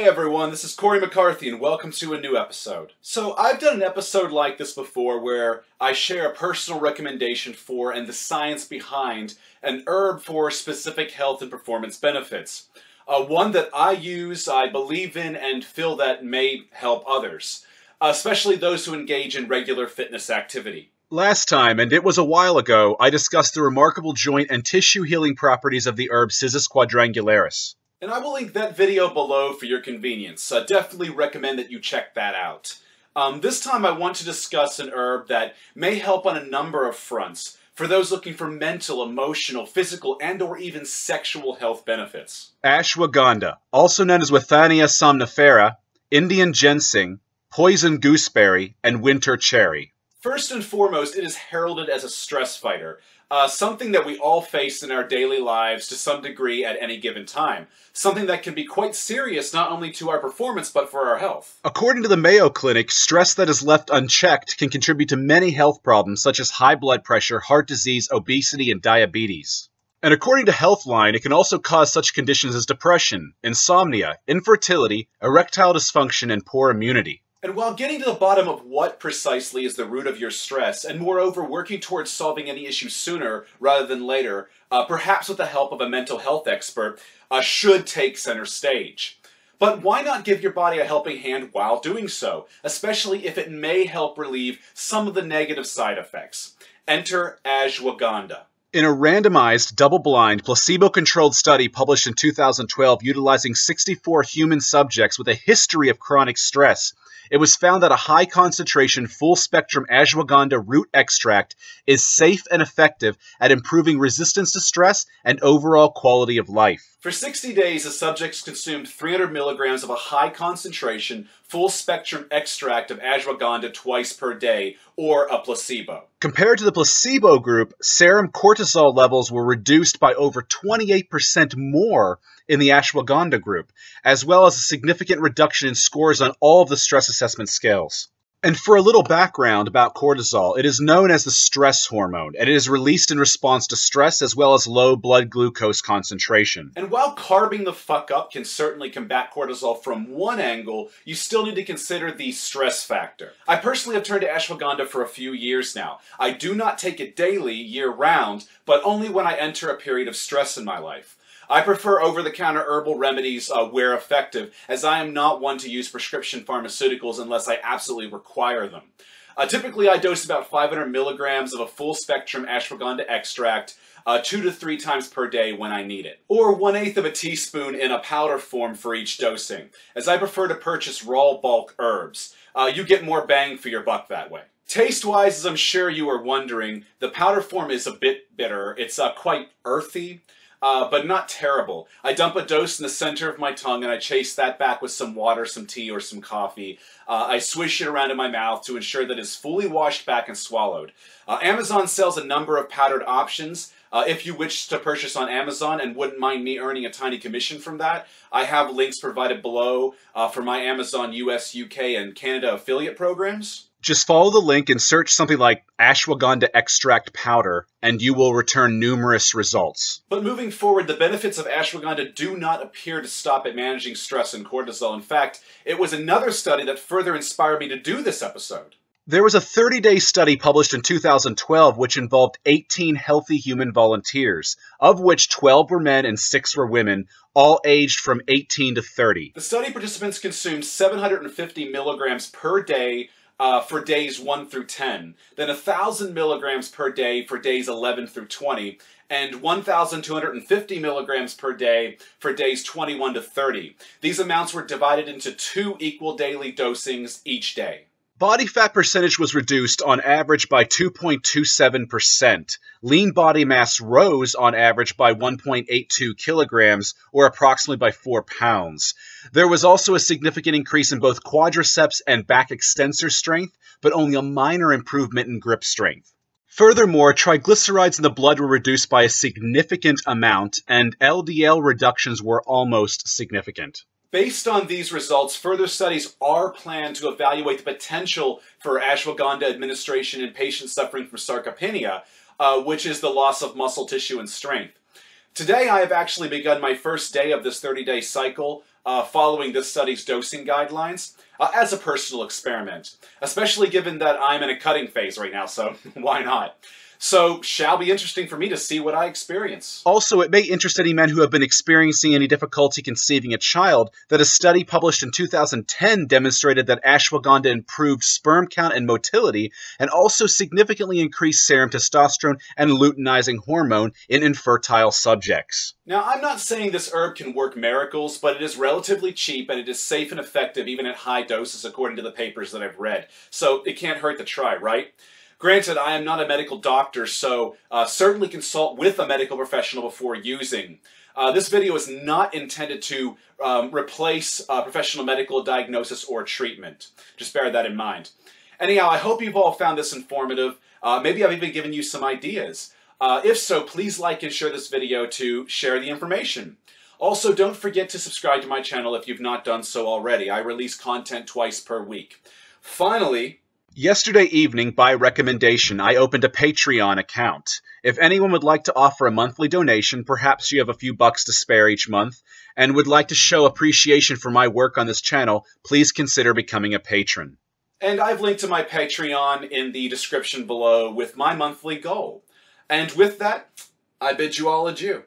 everyone, this is Cory McCarthy and welcome to a new episode. So I've done an episode like this before where I share a personal recommendation for and the science behind an herb for specific health and performance benefits. One that I use, I believe in, and feel that may help others, especially those who engage in regular fitness activity. Last time, and it was a while ago, I discussed the remarkable joint and tissue healing properties of the herb Cissus quadrangularis. And I will link that video below for your convenience. I definitely recommend that you check that out. This time I want to discuss an herb that may help on a number of fronts for those looking for mental, emotional, physical, and or even sexual health benefits. Ashwagandha, also known as Withania Somnifera, Indian ginseng, poison gooseberry, and winter cherry. First and foremost, it is heralded as a stress fighter. Something that we all face in our daily lives to some degree at any given time. Something that can be quite serious not only to our performance but for our health. According to the Mayo Clinic, stress that is left unchecked can contribute to many health problems such as high blood pressure, heart disease, obesity, and diabetes. And according to Healthline, it can also cause such conditions as depression, insomnia, infertility, erectile dysfunction, and poor immunity. And while getting to the bottom of what precisely is the root of your stress, and moreover working towards solving any issue sooner rather than later, perhaps with the help of a mental health expert, should take center stage. But why not give your body a helping hand while doing so, especially if it may help relieve some of the negative side effects? Enter ashwagandha. In a randomized, double-blind, placebo-controlled study published in 2012 utilizing 64 human subjects with a history of chronic stress, it was found that a high-concentration, full-spectrum ashwagandha root extract is safe and effective at improving resistance to stress and overall quality of life. For 60 days, the subjects consumed 300 milligrams of a high-concentration, full-spectrum extract of ashwagandha twice per day, or a placebo. Compared to the placebo group, serum cortisol levels were reduced by over 28% more in the ashwagandha group, as well as a significant reduction in scores on all of the stress assessment scales. And for a little background about cortisol, it is known as the stress hormone, and it is released in response to stress as well as low blood glucose concentration. And while carbing the fuck up can certainly combat cortisol from one angle, you still need to consider the stress factor. I personally have turned to ashwagandha for a few years now. I do not take it daily, year-round, but only when I enter a period of stress in my life. I prefer over-the-counter herbal remedies where effective, as I am not one to use prescription pharmaceuticals unless I absolutely require them. Typically, I dose about 500 milligrams of a full-spectrum ashwagandha extract 2 to 3 times per day when I need it. Or 1/8 of a teaspoon in a powder form for each dosing, as I prefer to purchase raw bulk herbs. You get more bang for your buck that way. Taste-wise, as I'm sure you are wondering, the powder form is a bit bitter. It's quite earthy. But not terrible. I dump a dose in the center of my tongue and I chase that back with some water, some tea, or some coffee. I swish it around in my mouth to ensure that it's fully washed back and swallowed. Amazon sells a number of powdered options. If you wish to purchase on Amazon and wouldn't mind me earning a tiny commission from that, I have links provided below for my Amazon US, UK, and Canada affiliate programs. Just follow the link and search something like ashwagandha extract powder, and you will return numerous results. But moving forward, the benefits of ashwagandha do not appear to stop at managing stress and cortisol. In fact, it was another study that further inspired me to do this episode. There was a 30-day study published in 2012 which involved 18 healthy human volunteers, of which 12 were men and 6 were women, all aged from 18 to 30. The study participants consumed 750 milligrams per day for days 1 through 10, then 1,000 milligrams per day for days 11 through 20, and 1,250 milligrams per day for days 21 to 30. These amounts were divided into 2 equal daily dosings each day. Body fat percentage was reduced on average by 2.27%. Lean body mass rose on average by 1.82 kilograms, or approximately by 4 pounds. There was also a significant increase in both quadriceps and back extensor strength, but only a minor improvement in grip strength. Furthermore, triglycerides in the blood were reduced by a significant amount, and LDL reductions were almost significant. Based on these results, further studies are planned to evaluate the potential for ashwagandha administration in patients suffering from sarcopenia, which is the loss of muscle tissue and strength. Today, I have actually begun my first day of this 30-day cycle. following this study's dosing guidelines as a personal experiment, especially given that I'm in a cutting phase right now, so why not? So, shall be interesting for me to see what I experience. Also, it may interest any men who have been experiencing any difficulty conceiving a child that a study published in 2010 demonstrated that ashwagandha improved sperm count and motility, and also significantly increased serum testosterone and luteinizing hormone in infertile subjects. Now, I'm not saying this herb can work miracles, but it is relatively cheap and it is safe and effective even at high doses according to the papers that I've read. So, it can't hurt to try, right? Granted, I am not a medical doctor, so certainly consult with a medical professional before using. This video is not intended to replace professional medical diagnosis or treatment. Just bear that in mind. Anyhow, I hope you've all found this informative. Maybe I've even given you some ideas. If so, please like and share this video to share the information. Also, don't forget to subscribe to my channel if you've not done so already. I release content twice per week. Finally, yesterday evening, by recommendation, I opened a Patreon account. If anyone would like to offer a monthly donation, perhaps you have a few bucks to spare each month, and would like to show appreciation for my work on this channel, please consider becoming a patron. And I've linked to my Patreon in the description below with my monthly goal. And with that, I bid you all adieu.